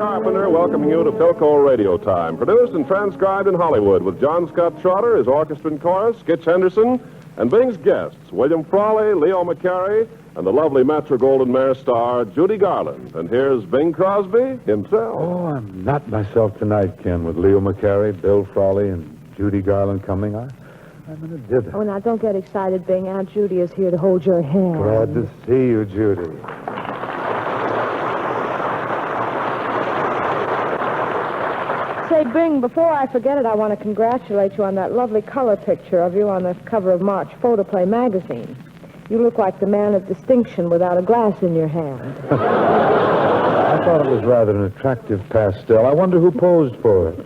Carpenter welcoming you to Philco Radio Time. Produced and transcribed in Hollywood with John Scott Trotter, his orchestra and chorus, Skitch Henderson, and Bing's guests, William Frawley, Leo McCarey, and the lovely Metro-Goldwyn-Mayer star, Judy Garland. And here's Bing Crosby himself. Oh, I'm not myself tonight, Ken, with Leo McCarey, Bill Frawley, and Judy Garland coming. I'm in a dither. Oh, now, don't get excited, Bing. Aunt Judy is here to hold your hand. Glad to see you, Judy. Say, Bing, before I forget it, I want to congratulate you on that lovely color picture of you on the cover of March Photoplay magazine. You look like the man of distinction without a glass in your hand. I thought it was rather an attractive pastel. I wonder who posed for it.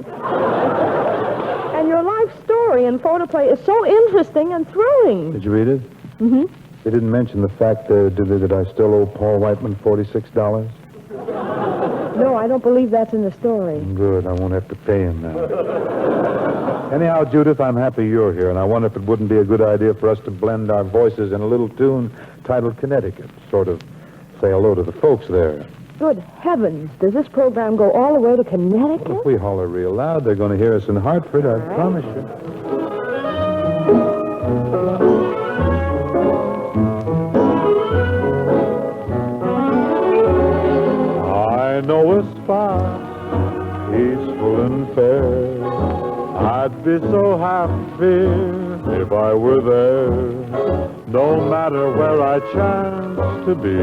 And your life story in Photoplay is so interesting and thrilling. Did you read it? Mm-hmm. They didn't mention the fact, did they, that I still owe Paul Whiteman $46? No, I don't believe that's in the story. Good. I won't have to pay him now. Anyhow, Judith, I'm happy you're here, and I wonder if it wouldn't be a good idea for us to blend our voices in a little tune titled Connecticut. Sort of say hello to the folks there. Good heavens. Does this program go all the way to Connecticut? If we holler real loud, they're going to hear us in Hartford, I promise you. I know a spot, peaceful and fair. I'd be so happy if I were there, no matter where I chance to be.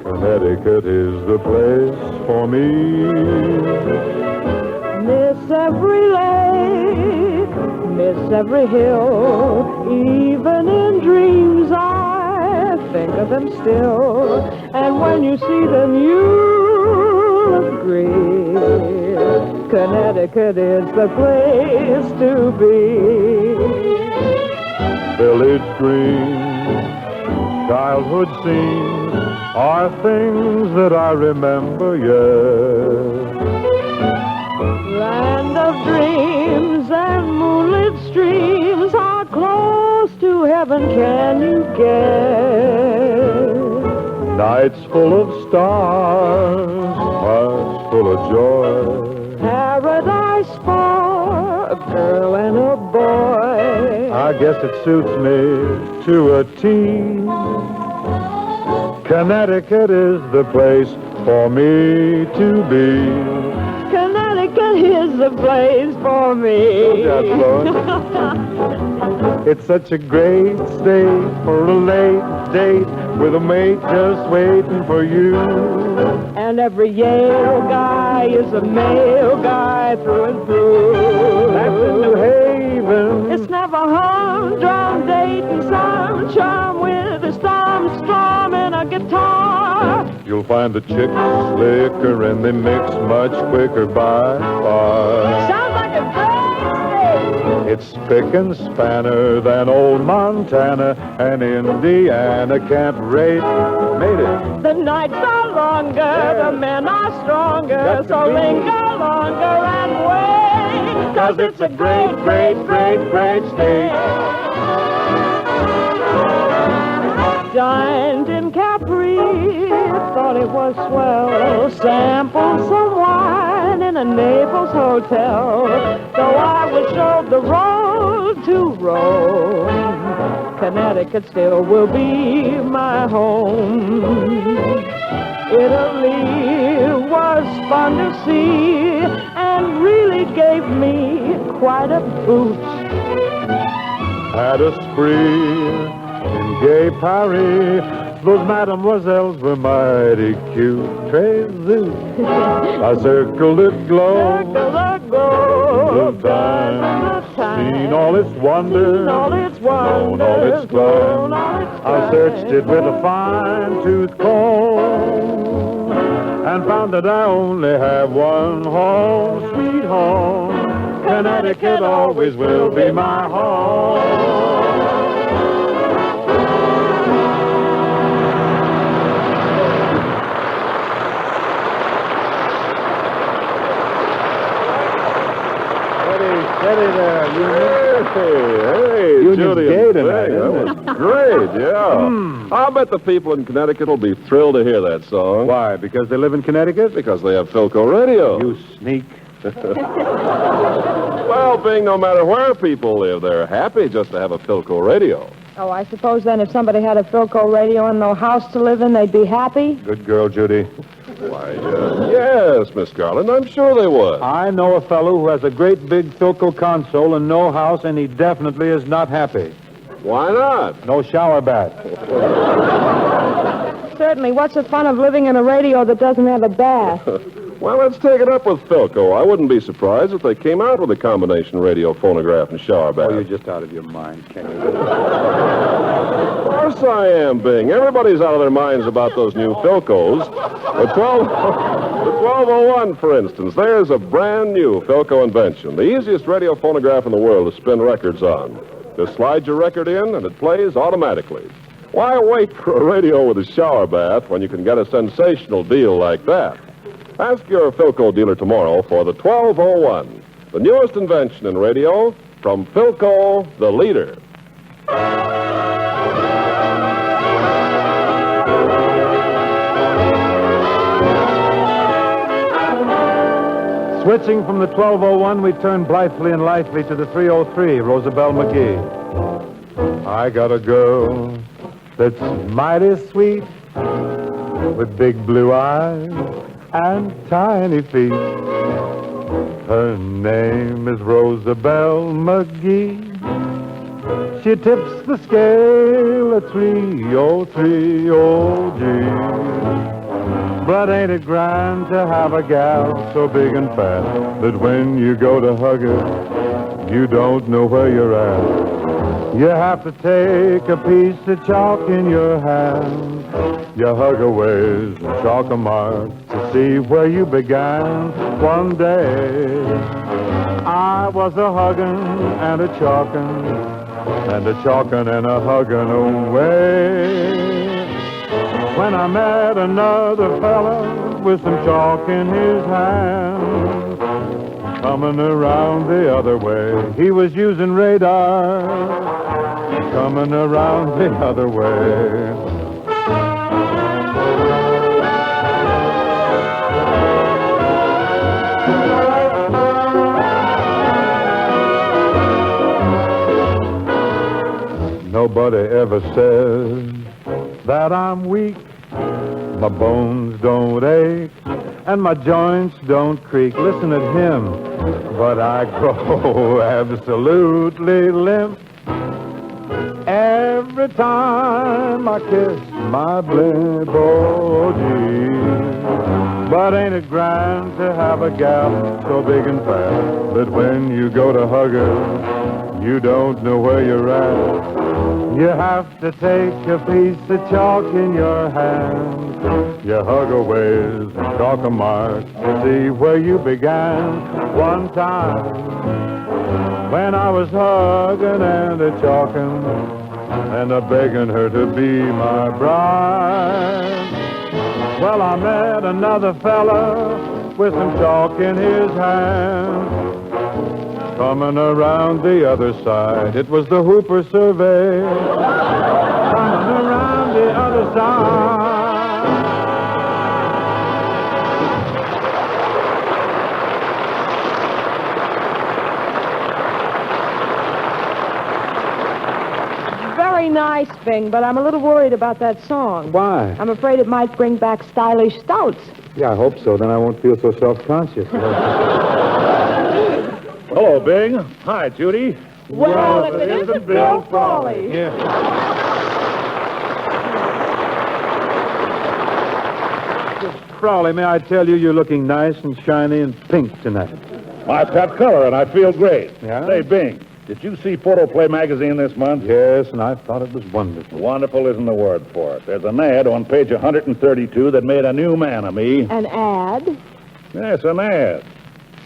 Connecticut is the place for me. Miss every lake, miss every hill, even in dreams I think of them still. And when you see them, you'll agree. Connecticut is the place to be. Village green, childhood scenes are things that I remember, yes. Land of dreams and moonlit streams are close to heaven, can you guess? Nights full of stars, hearts full of joy. Paradise for a girl and a boy. I guess it suits me to a T. Connecticut is the place for me to be. Connecticut is the place for me. It's such a great state for a late date with a mate just waiting for you. And every Yale guy is a male guy through and through. That's in New Haven. It's never humdrum dating, some charm with a strum and a guitar. You'll find the chicks slicker and they mix much quicker by far. Sounds like a great state. It's spick and spanner than old Montana, and Indiana can't rate. Made it. The nights are longer, the men are stronger, so linger longer and wait, 'cause it's a great, great, great, great state. Dined in Capri, thought it was swell, sampled some wine in a Naples hotel, though I was showed the road to Rome. Connecticut still will be my home. Italy was fun to see and really gave me quite a boot. Had a spree in gay Paris. Those mademoiselles were mighty cute. Très zoot. I circled it glow. Of time, seen all its wonder, known all its glow. I searched it with a fine-tooth comb and found that I only have one home, sweet home. Connecticut always will be my home. Steady there, Union. Hey, Union's Judy. gay tonight, isn't it? great, yeah. I'll bet the people in Connecticut will be thrilled to hear that song. Why? Because they live in Connecticut? Because they have Philco Radio. You sneak. Well, Bing, no matter where people live, they're happy just to have a Philco Radio. Oh, I suppose then if somebody had a Philco radio and no house to live in, they'd be happy? Good girl, Judy. Why, yes, Miss Garland, I'm sure they would. I know a fellow who has a great big Philco console and no house, and he definitely is not happy. Why not? No shower bath. Certainly. What's the fun of living in a radio that doesn't have a bath? Well, let's take it up with Philco. I wouldn't be surprised if they came out with a combination radio, phonograph, and shower bath. Oh, you're just out of your mind, Kenny. Of course I am, Bing. Everybody's out of their minds about those new Philcos. The 1201, for instance, there's a brand new Philco invention. The easiest radio phonograph in the world to spin records on. Just slide your record in, and it plays automatically. Why wait for a radio with a shower bath when you can get a sensational deal like that? Ask your Philco dealer tomorrow for the 1201, the newest invention in radio from Philco, the leader. Switching from the 1201, we turn blithely and lively to the 303, Rosabelle McGee. I got a girl that's mighty sweet, with big blue eyes and tiny feet. Her name is Rosabelle McGee. She tips the scale at 303, oh gee. But ain't it grand to have a gal so big and fat that when you go to hug her, you don't know where you're at. You have to take a piece of chalk in your hand. You hug her ways and chalk a mark to see where you began. One day, I was a huggin' and a chalkin', and a chalkin' and a huggin' away. When I met another fella with some chalk in his hand, coming around the other way. He was using radar, coming around the other way. Nobody ever says that I'm weak. My bones don't ache, and my joints don't creak. Listen at him, but I grow absolutely limp every time I kiss my blimp, oh gee. But ain't it grand to have a gal so big and fat that when you go to hug her, you don't know where you're at. You have to take a piece of chalk in your hand. You hug a ways and chalk a mark to see where you began. One time, when I was hugging and a chalking and a begging her to be my bride. Well, I met another fella with some chalk in his hand, coming around the other side. It was the Hooper survey, coming around the other side. Very nice, Bing, but I'm a little worried about that song. Why? I'm afraid it might bring back stylish stouts. Yeah, I hope so. Then I won't feel so self-conscious. Hello, Bing. Hi, Judy. Well, if it isn't Bill Frawley. Yeah. Frawley, may I tell you, you're looking nice and shiny and pink tonight. My pet color, and I feel great. Yeah? Say, Bing, did you see Photoplay magazine this month? Yes, and I thought it was wonderful. Wonderful isn't the word for it. There's an ad on page 132 that made a new man of me. An ad? Yes, an ad.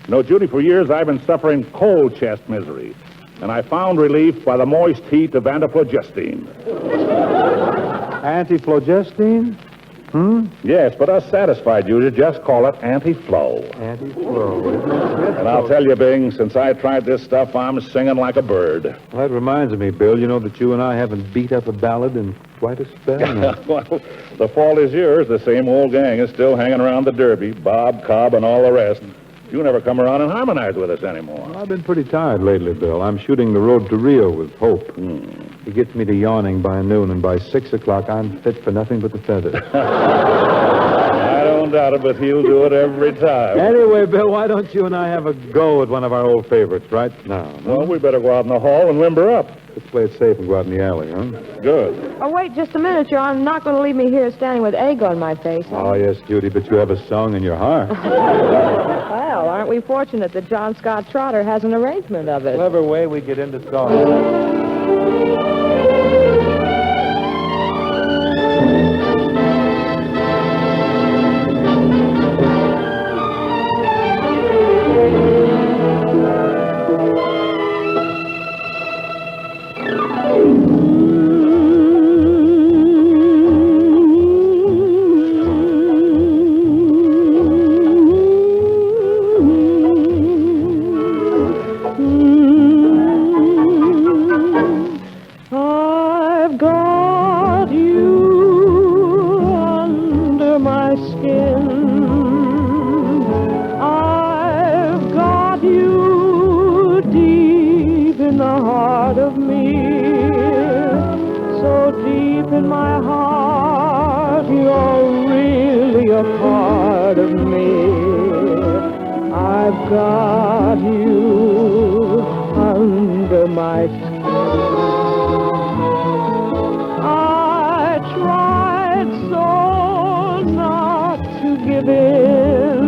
You know, Judy, for years I've been suffering cold chest misery, and I found relief by the moist heat of antiflogestine. Antiflogestine? Yes, but us satisfied users just call it anti-flow. Anti-flow. And I'll tell you, Bing, since I tried this stuff, I'm singing like a bird. Well, that reminds me, Bill, you know that you and I haven't beat up a ballad in quite a spell now. Well, the fault is yours. The same old gang is still hanging around the Derby, Bob, Cobb, and all the rest. You never come around and harmonize with us anymore. Well, I've been pretty tired lately, Bill. I'm shooting the road to Rio with Hope. He gets me to yawning by noon, and by 6 o'clock, I'm fit for nothing but the feathers. I don't doubt it, but he'll do it every time. Anyway, Bill, why don't you and I have a go at one of our old favorites right now? Well, we better go out in the hall and limber up. Let's play it safe and go out in the alley, huh? Good. Oh, wait just a minute, You're not going to leave me here standing with egg on my face. Oh, yes, Judy, but you have a song in your heart. Well, aren't we fortunate that John Scott Trotter has an arrangement of it? Clever way we get into song. Got you under my skin. I tried so not to give in.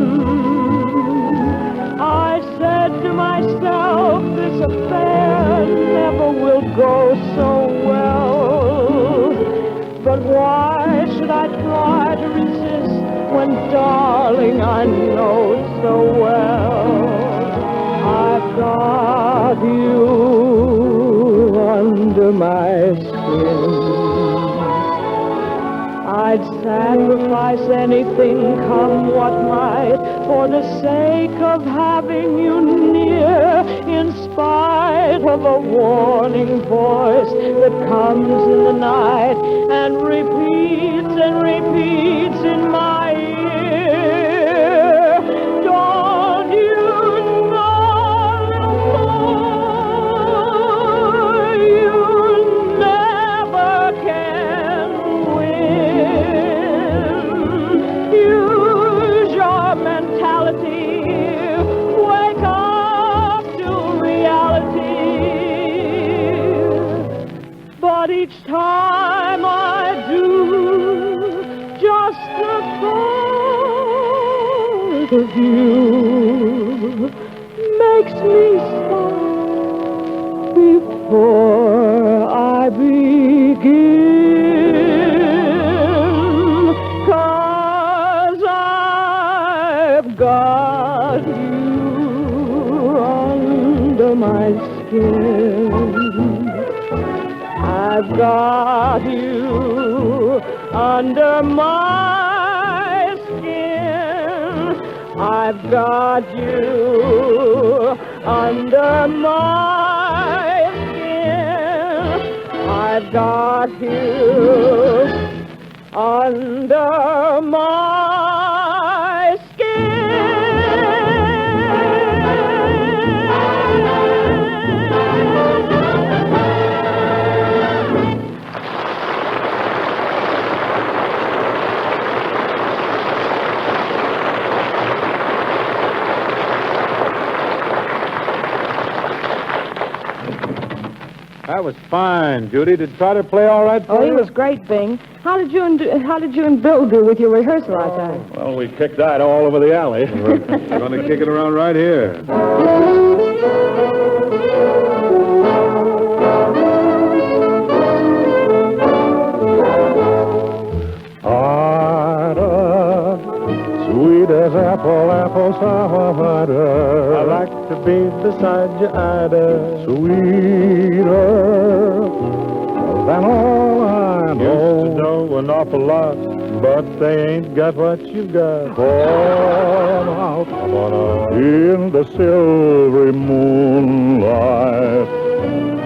I said to myself, this affair never will go so well. But why should I try to resist when, darling, I know so well I've got you under my skin. I'd sacrifice anything, come what might, for the sake of having you near, in spite of a warning voice that comes in the night and repeats in my ear. Don't you know, little boy, you never can win. Use your mentality. Wake up to reality. But each time I do, just the thought of you makes me stop before I begin. 'Cause I've got you under my skin. I've got you under my skin. I've got you under my skin. I've got you under my skin. That was fine, Judy. Did Trotter play all right for Oh, he you? was great, Bing. How did you and Bill do with your rehearsal last night? Well, we kicked that all over the alley. We're going to kick it around right here. Harder, sweet as apple cider. I like to be beside you, Ida. Sweeter than all I know. Used to know an awful lot but they ain't got what you got. Come out, in the silvery moonlight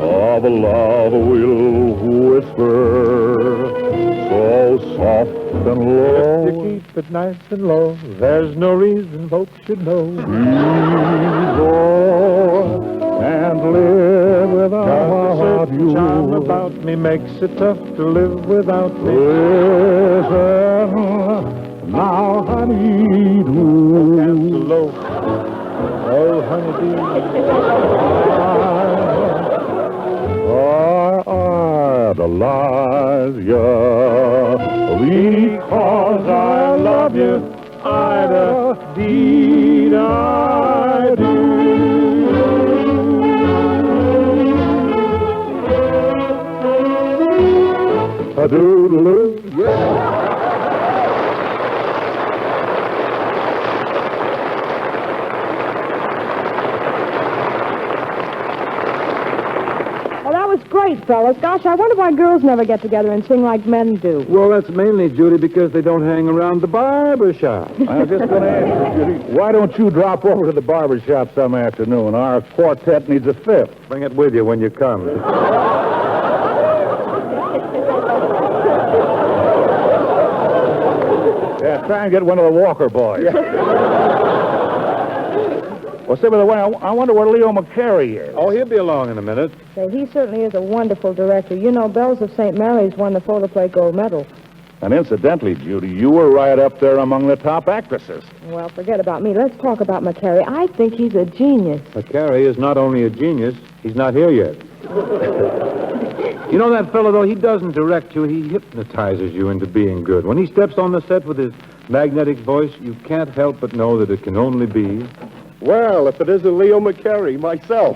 of a love will whisper, so soft and low. Just to keep it nice and low, there's no reason folks should know. Please go and live without you. Charm about me makes it tough to live without me. Listen, now, honey, do. Down so low. Oh, honey, do. I idolize you because I love you. Deed I do. A doodle-doo, yeah. Great, fellas. Gosh, I wonder why girls never get together and sing like men do. Well, that's mainly, Judy, because they don't hang around the barber shop. I was just going to ask you, Judy, why don't you drop over to the barber shop some afternoon? Our quartet needs a fifth. Bring it with you when you come. Yeah, try and get one of the Walker boys. Well, say, by the way, I wonder where Leo McCary is. Oh, he'll be along in a minute. Say, he certainly is a wonderful director. You know, Bells of St. Mary's won the photoplay gold medal. And incidentally, Judy, you were right up there among the top actresses. Well, forget about me. Let's talk about McCary. I think he's a genius. McCary is not only a genius, he's not here yet. You know that fellow, though, he doesn't direct you. He hypnotizes you into being good. When he steps on the set with his magnetic voice, you can't help but know that it can only be... Well, if it isn't Leo McCary, myself.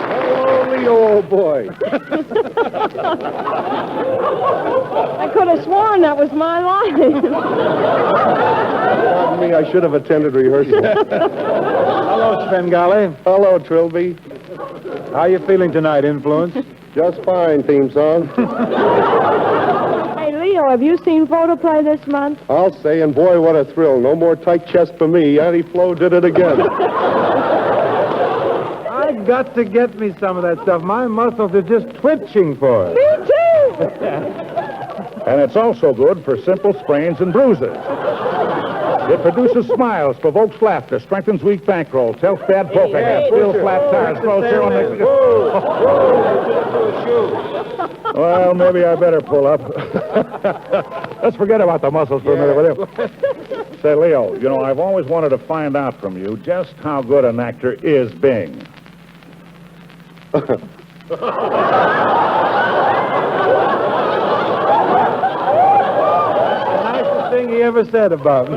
Hello, Leo, old boy. I could have sworn that was my line. Pardon me, I should have attended rehearsal. Hello, Svengali. Hello, Trilby. How you feeling tonight, Influence? Just fine, theme song. Hey, Leo, have you seen photoplay this month? I'll say, and boy, what a thrill. No more tight chest for me. Auntie Flo did it again. I've got to get me some of that stuff. My muscles are just twitching for it. Me too. And it's also good for simple sprains and bruises. It produces smiles, provokes laughter, strengthens weak bankrolls, helps bad poker hands, steals flat tires, throws zero next. Well, maybe I better pull up. Let's forget about the muscles for a minute, will you? Say, Leo, you know, I've always wanted to find out from you just how good an actor is Bing. Thing he ever said about me.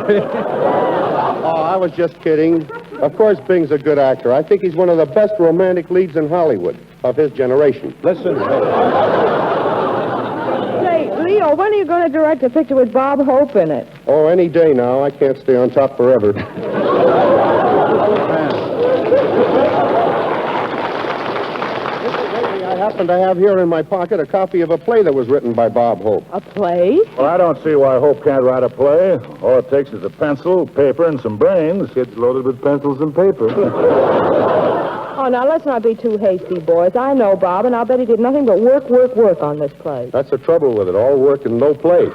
Oh, I was just kidding. Of course, Bing's a good actor. I think he's one of the best romantic leads in Hollywood of his generation. Listen. Say, Leo, when are you going to direct a picture with Bob Hope in it? Oh, any day now. I can't stay on top forever. I happen to have here in my pocket a copy of a play that was written by Bob Hope. A play? Well, I don't see why Hope can't write a play. All it takes is a pencil, paper, and some brains. Kid's loaded with pencils and paper. Oh, now, let's not be too hasty, boys. I know Bob, and I'll bet he did nothing but work on this play. That's the trouble with it. All work and no play.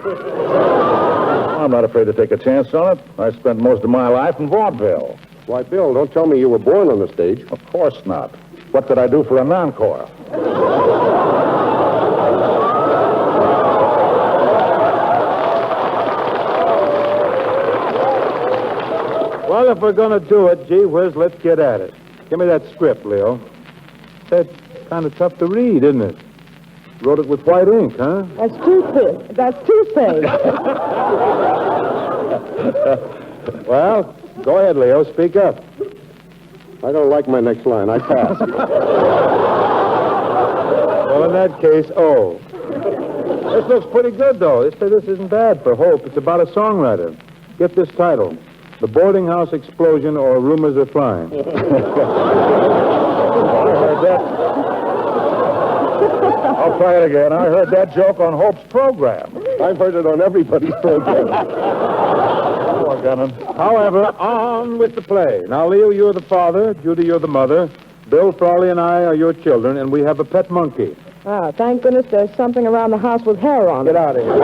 I'm not afraid to take a chance on it. I spent most of my life in vaudeville. Why, Bill, don't tell me you were born on the stage. Of course not. What could I do for an encore? Well, if we're going to do it, gee whiz, let's get at it. Give me that script, Leo. That's kind of tough to read, isn't it? Wrote it with white ink, huh? That's toothpaste. That's toothpaste. Well, go ahead, Leo. Speak up. I don't like my next line. I pass. Well, in that case, oh. This looks pretty good, though. They say this isn't bad for Hope. It's about a songwriter. Get this title. The Boarding House Explosion or Rumors Are Flying. I heard that. I'll try it again. I heard that joke on Hope's program. I've heard it on everybody's program. However, on with the play. Now, Leo, you're the father. Judy, you're the mother. Bill, Frawley, and I are your children, and we have a pet monkey. Ah, thank goodness there's something around the house with hair on it. Get out of here.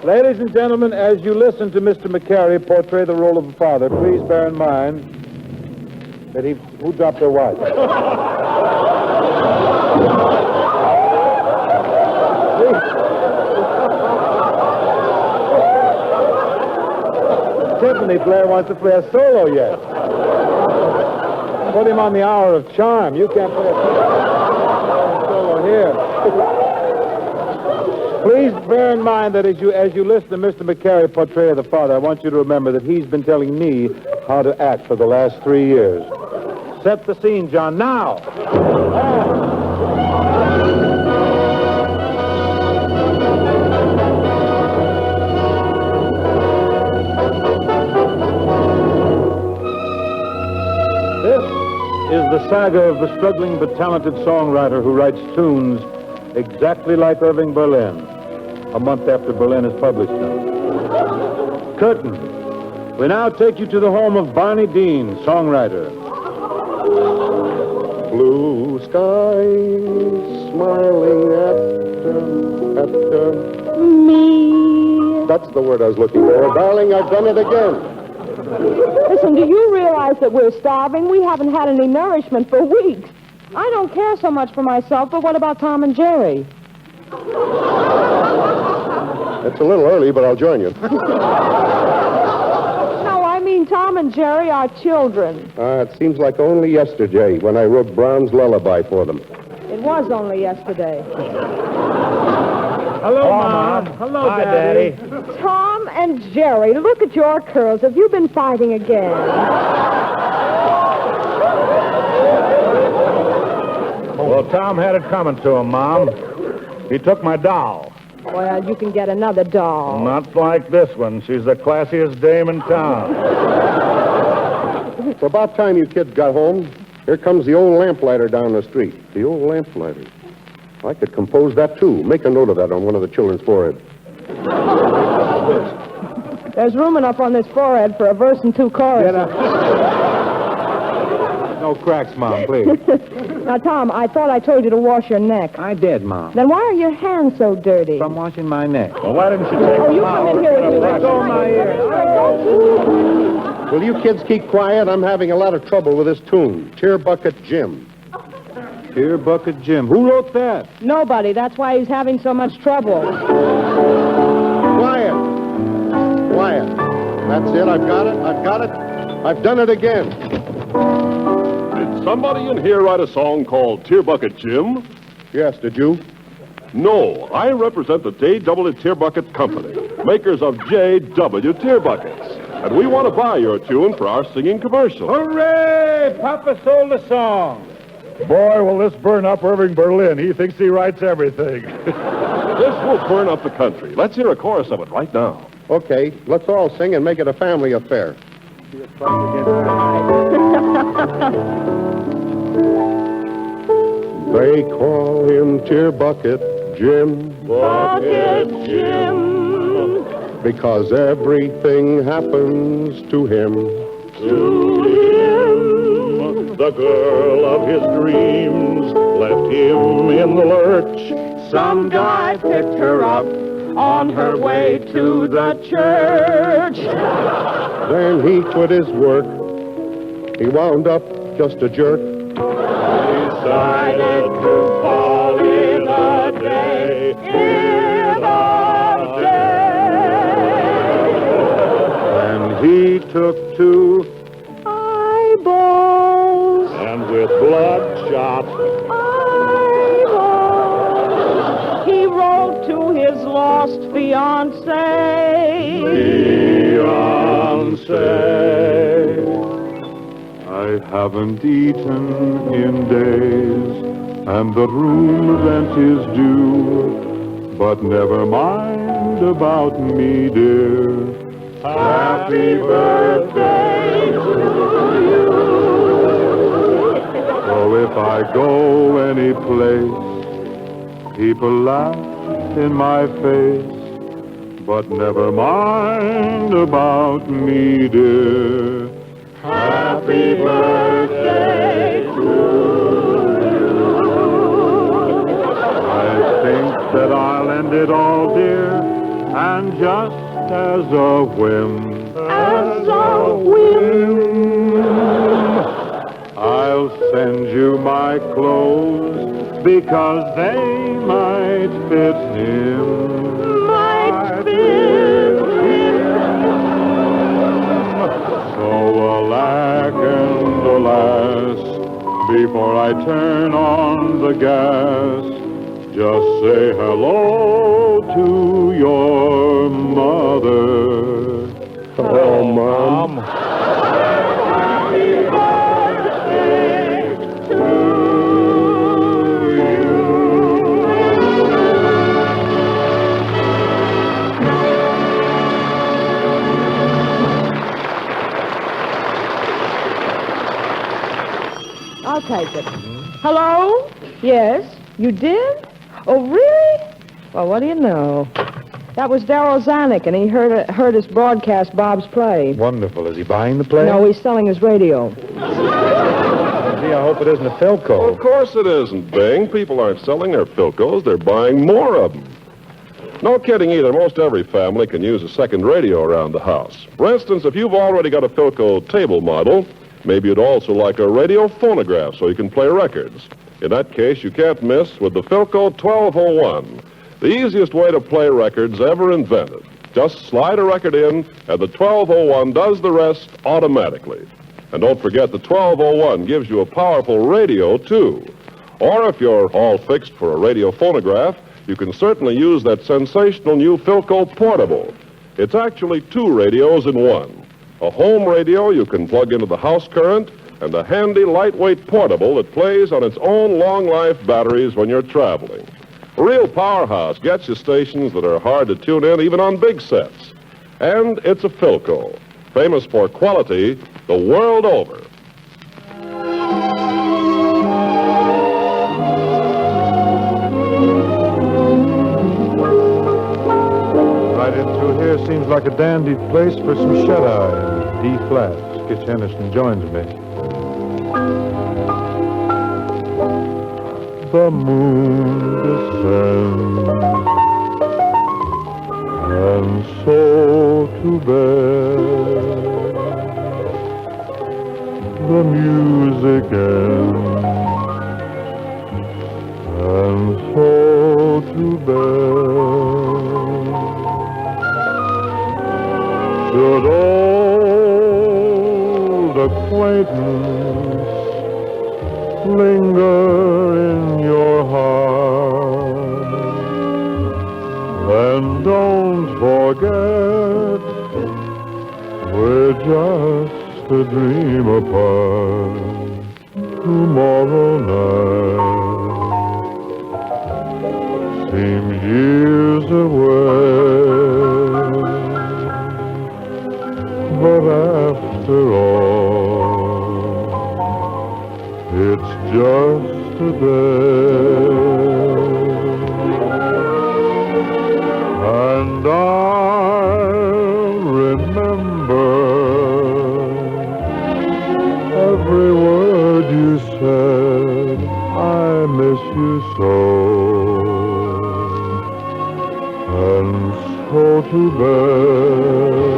Ladies and gentlemen, as you listen to Mr. McCary portray the role of a father, please bear in mind that who dropped their watch? Tiffany Blair wants to play a solo yet. Put him on the hour of charm. You can't play a solo here. Please bear in mind that as you listen to Mr. McCary portray the father, I want you to remember that he's been telling me how to act for the last 3 years. Set the scene, John, now. This is the saga of the struggling but talented songwriter who writes tunes exactly like Irving Berlin, a month after Berlin has published them. Curtain. We now take you to the home of Barney Dean, songwriter. Blue skies smiling at Me. That's the word I was looking for. Darling, I've done it again. Listen, do you realize that we're starving? We haven't had any nourishment for weeks. I don't care so much for myself, but what about Tom and Jerry? It's a little early, but I'll join you. No, I mean Tom and Jerry are children. It seems like only yesterday when I wrote Brown's Lullaby for them. It was only yesterday. Hello, Mom. Hello, Hi, Daddy. Tom and Jerry, look at your curls. Have you been fighting again? Well, Tom had it coming to him, Mom. He took my doll. Well, you can get another doll. Not like this one. She's the classiest dame in town. It's about time you kids got home. Here comes the old lamplighter down the street. The old lamplighter. I could compose that, too. Make a note of that on one of the children's foreheads. There's room enough on this forehead for a verse and 2 choruses. No cracks, Mom, please. Now, Tom, I thought I told you to wash your neck. I did, Mom. Then why are your hands so dirty? I'm washing my neck. Well, why didn't you take Oh, them you out? come in here with me. Let go of my ear. Will you kids keep quiet? I'm having a lot of trouble with this tune. Tear Bucket Jim. Tear Bucket Jim. Who wrote that? Nobody. That's why he's having so much trouble. Quiet. Quiet. That's it. I've got it. I've done it again. Did somebody in here write a song called Tear Bucket Jim? Yes, did you? No, I represent the J.W. Tear Bucket Company, makers of J.W. Tear Buckets. And we want to buy your tune for our singing commercial. Hooray! Papa sold a song. Boy, will this burn up Irving Berlin. He thinks he writes everything. This will burn up the country. Let's hear a chorus of it right now. Okay, let's all sing and make it a family affair. They call him Tear Bucket Jim. Bucket Jim. Because everything happens to him. The girl of his dreams left him in the lurch. Some guy picked her up on her way to the church. Then he quit his work. He wound up just a jerk. Decided to fall in a day, in a day. And he took to Eyeballs, And with bloodshot eyeballs, he wrote to his lost fiancée. I haven't eaten in days, and the room rent is due. But never mind about me, dear, Happy birthday to you. So if I go any place, people laugh in my face. But never mind about me, dear. Happy birthday to you. I think that I'll end it all, dear, and just as a whim. As a whim. I'll send you my clothes because they might fit him. Might fit him. So alack and alas, before I turn on the gas, just say hello to your mother. Hello, Mom. Happy birthday to you. I'll take it. Hello? Yes? You did? Oh, really? Well, what do you know? That was Darryl Zanuck, and he heard us broadcast Bob's play. Wonderful. Is he buying the play? No, he's selling his radio. Gee, I hope it isn't a Philco. Well, of course it isn't, Bing. People aren't selling their Philcos. They're buying more of them. No kidding either. Most every family can use a second radio around the house. For instance, if you've already got a Philco table model, maybe you'd also like a radio phonograph so you can play records. In that case, you can't miss with the Philco 1201. The easiest way to play records ever invented. Just slide a record in, and the 1201 does the rest automatically. And don't forget, the 1201 gives you a powerful radio, too. Or if you're all fixed for a radio phonograph, you can certainly use that sensational new Philco Portable. It's actually two radios in one. A home radio you can plug into the house current, and a handy, lightweight portable that plays on its own long-life batteries when you're traveling. A real powerhouse gets you stations that are hard to tune in even on big sets. And it's a Philco, famous for quality the world over. Right in through here seems like a dandy place for some shut-eye. D-flat. Skitch Henderson joins me. The moon descends, and so to bed. The music ends, and so to bed. Should old acquaintance linger in your heart, then don't forget we're just a dream apart. Tomorrow night seems years away, but after all, it's just a day. And I'll remember every word you said. I miss you so. And so to bed.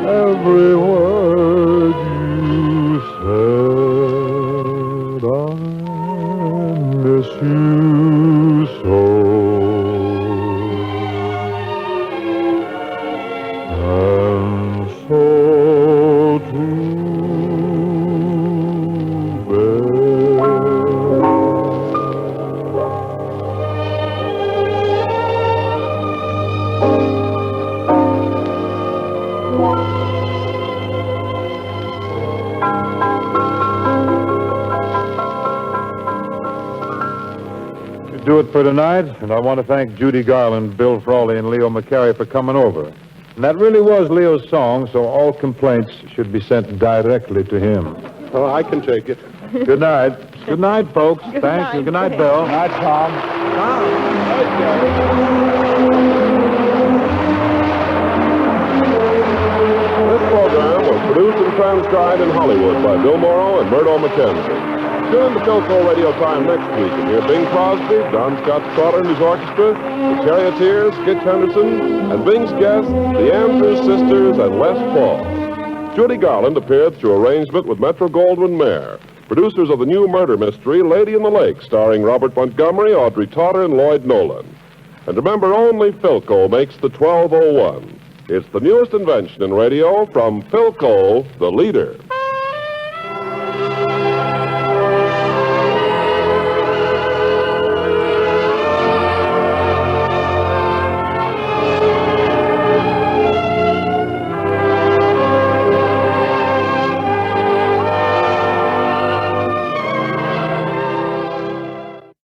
Every word you said, I miss you so. do it for tonight, and I want to thank Judy Garland, Bill Frawley, and Leo McCarry for coming over. And that really was Leo's song, so all complaints should be sent directly to him. Oh, I can take it. Good night. Good night, folks. Good Thanks. night. Good night, Bill. Good night, Tom. This program was produced and transcribed in Hollywood by Bill Morrow and Murdo McKenzie. Tune in to Philco Radio Time next week and hear Bing Crosby, John Scott Trotter and his orchestra, the Charioteers, Skitch Henderson, and Bing's guests, the Andrews Sisters, and Les Paul. Judy Garland appeared through arrangement with Metro-Goldwyn-Mayer, producers of the new murder mystery, Lady in the Lake, starring Robert Montgomery, Audrey Totter, and Lloyd Nolan. And remember, only Philco makes the 1201. It's the newest invention in radio from Philco, the leader.